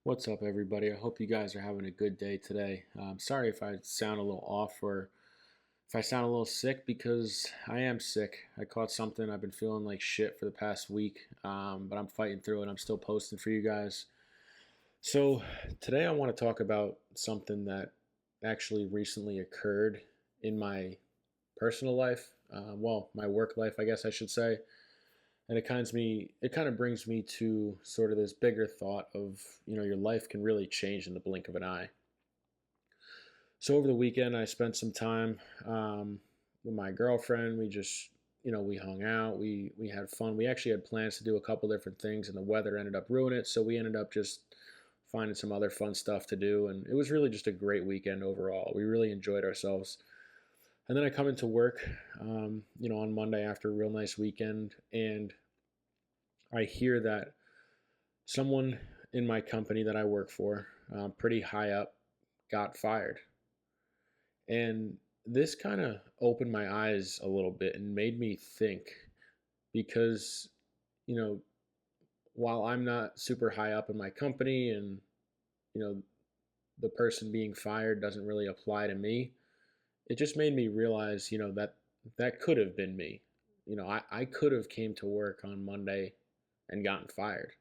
What's up, everybody? I hope you guys are having a good day today. Sorry if I sound a little off or if I sound a little sick because I am sick. I caught something. I've been feeling like shit for the past week, but I'm fighting through it. I'm still posting for you guys. So, today I want to talk about something that actually recently occurred in my personal life. My work life, I guess I should say. And it kind of brings me to sort of this bigger thought of, your life can really change in the blink of an eye. So over the weekend, I spent some time with my girlfriend. We just, we hung out. We had fun. We actually had plans to do a couple different things, and the weather ended up ruining it. So we ended up just finding some other fun stuff to do, and it was really just a great weekend overall. We really enjoyed ourselves. And then I come into work, on Monday after a real nice weekend, and I hear that someone in my company that I work for, pretty high up, got fired. And this kind of opened my eyes a little bit and made me think because, you know, while I'm not super high up in my company and, you know, the person being fired doesn't really apply to me, it just made me realize, that that could have been me. I could have came to work on Monday and gotten fired.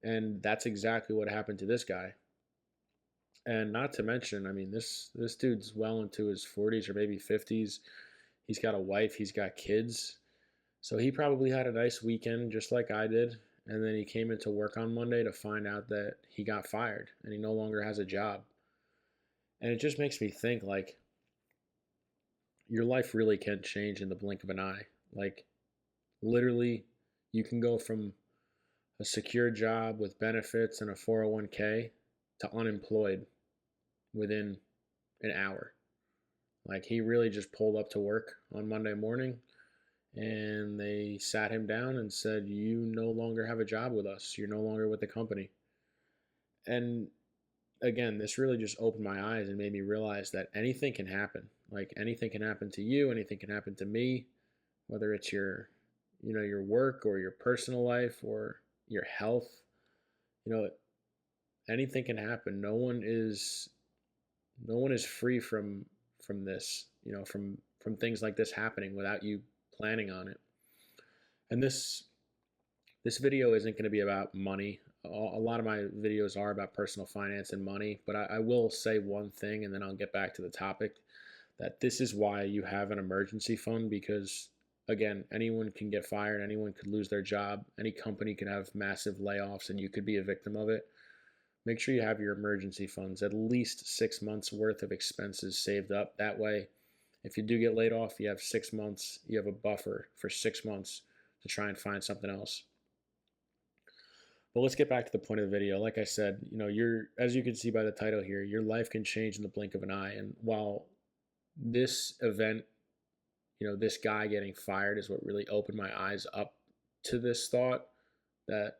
And that's exactly what happened to this guy. And not to mention, I mean, this dude's well into his 40s or maybe 50s. He's got a wife, he's got kids. So he probably had a nice weekend just like I did. And then he came into work on Monday to find out that he got fired and he no longer has a job. And it just makes me think like your life really can change in the blink of an eye. Like literally you can go from a secure job with benefits and a 401k to unemployed within an hour. Like he really just pulled up to work on Monday morning and they sat him down and said, "You no longer have a job with us. You're no longer with the company." And again, this really just opened my eyes and made me realize that anything can happen. Like anything can happen to you, anything can happen to me, whether it's your work or your personal life or your health. You know, anything can happen. No one is free from this, from things like this happening without you planning on it. And this video isn't going to be about money. A lot of my videos are about personal finance and money, but I will say one thing and then I'll get back to the topic, that this is why you have an emergency fund, because again, anyone can get fired, anyone could lose their job, any company could have massive layoffs and you could be a victim of it. Make sure you have your emergency funds, at least 6 months worth of expenses saved up. That way, if you do get laid off, you have 6 months, you have a buffer for 6 months to try and find something else. But let's get back to the point of the video. Like I said, as you can see by the title here, your life can change in the blink of an eye. And while this event, this guy getting fired is what really opened my eyes up to this thought that,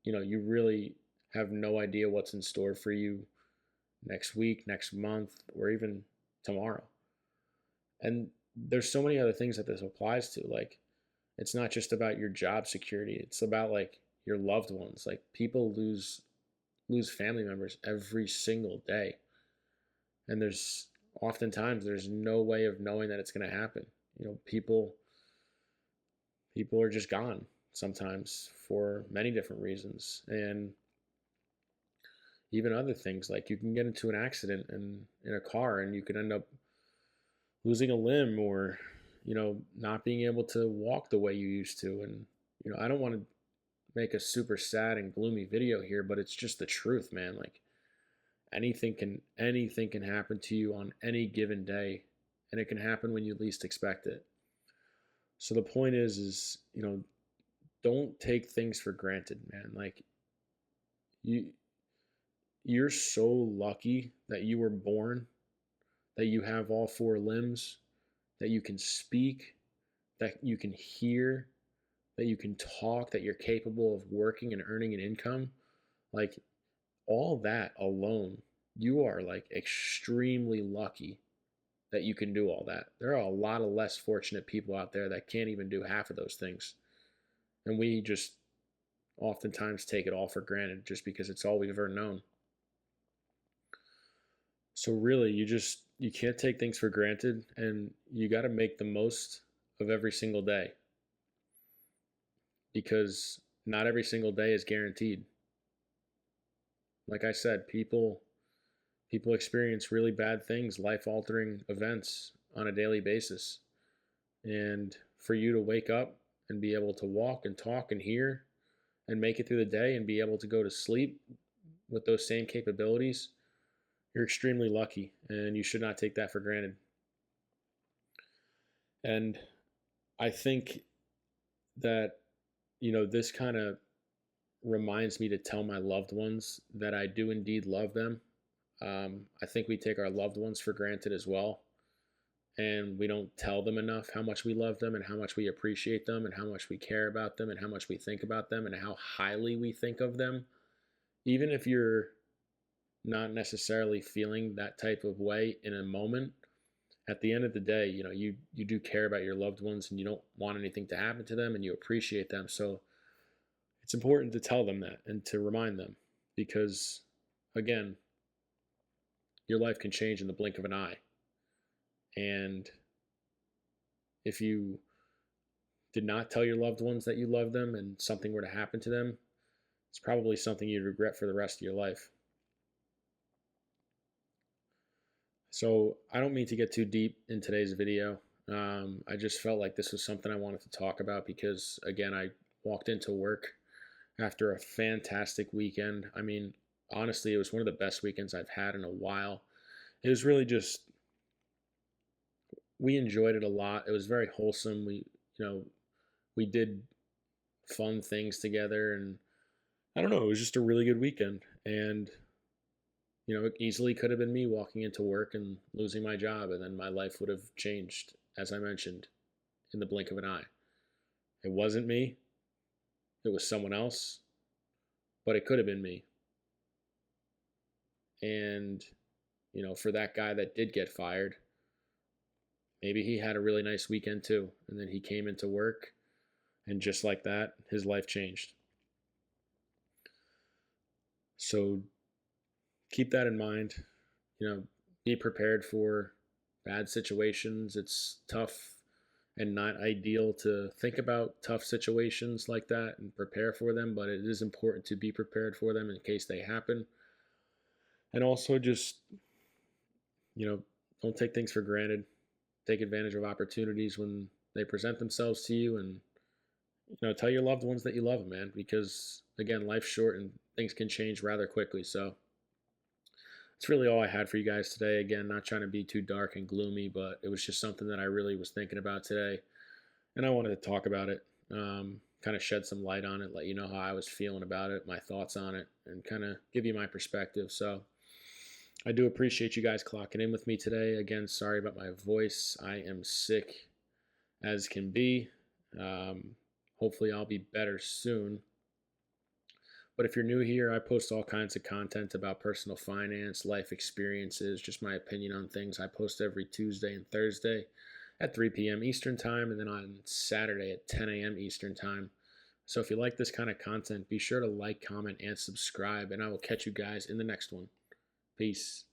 you really have no idea what's in store for you next week, next month, or even tomorrow. And there's so many other things that this applies to. Like, it's not just about your job security. It's about like your loved ones. Like people lose family members every single day. And there's no way of knowing that it's going to happen. People are just gone sometimes for many different reasons. And even other things, like you can get into an accident in a car and you could end up losing a limb or not being able to walk the way you used to. And I don't want to make a super sad and gloomy video here, but it's just the truth, man. Like anything can happen to you on any given day, and it can happen when you least expect it. So the point is don't take things for granted, man. Like you you're so lucky that you were born, that you have all four limbs, that you can speak, that you can hear, that you can talk, that you're capable of working and earning an income. Like all that alone, you are like extremely lucky that you can do all that. There are a lot of less fortunate people out there that can't even do half of those things. And we just oftentimes take it all for granted just because it's all we've ever known. So really, you can't take things for granted, and you got to make the most of every single day because not every single day is guaranteed. Like I said, people experience really bad things, life-altering events on a daily basis. And for you to wake up and be able to walk and talk and hear and make it through the day and be able to go to sleep with those same capabilities, you're extremely lucky, and you should not take that for granted. And I think that, this kind of reminds me to tell my loved ones that I do indeed love them. I think we take our loved ones for granted as well. And we don't tell them enough how much we love them and how much we appreciate them and how much we care about them and how much we think about them and how highly we think of them. Even if you're not necessarily feeling that type of way in a moment, at the end of the day, you do care about your loved ones and you don't want anything to happen to them and you appreciate them. So it's important to tell them that and to remind them because, again, your life can change in the blink of an eye. And if you did not tell your loved ones that you love them and something were to happen to them, it's probably something you'd regret for the rest of your life. So I don't mean to get too deep in today's video. I just felt like this was something I wanted to talk about because, again, I walked into work after a fantastic weekend. I mean, honestly, it was one of the best weekends I've had in a while. It was really just, we enjoyed it a lot. It was very wholesome. We did fun things together, and I don't know, it was just a really good weekend. And it easily could have been me walking into work and losing my job, and then my life would have changed, as I mentioned, in the blink of an eye. It wasn't me, it was someone else, but it could have been me. And, for that guy that did get fired, maybe he had a really nice weekend too. And then he came into work, and just like that, his life changed. So keep that in mind. Be prepared for bad situations. It's tough and not ideal to think about tough situations like that and prepare for them, but it is important to be prepared for them in case they happen. And also just, don't take things for granted. Take advantage of opportunities when they present themselves to you, and tell your loved ones that you love them, man, because again, life's short and things can change rather quickly. So that's really all I had for you guys today. Again, not trying to be too dark and gloomy, but it was just something that I really was thinking about today, and I wanted to talk about it, kind of shed some light on it, let you know how I was feeling about it, my thoughts on it, and kind of give you my perspective. So I do appreciate you guys clocking in with me today. Again, sorry about my voice. I am sick as can be. Hopefully I'll be better soon. But if you're new here, I post all kinds of content about personal finance, life experiences, just my opinion on things. I post every Tuesday and Thursday at 3 p.m. Eastern Time, and then on Saturday at 10 a.m. Eastern Time. So if you like this kind of content, be sure to like, comment, and subscribe, and I will catch you guys in the next one. Peace.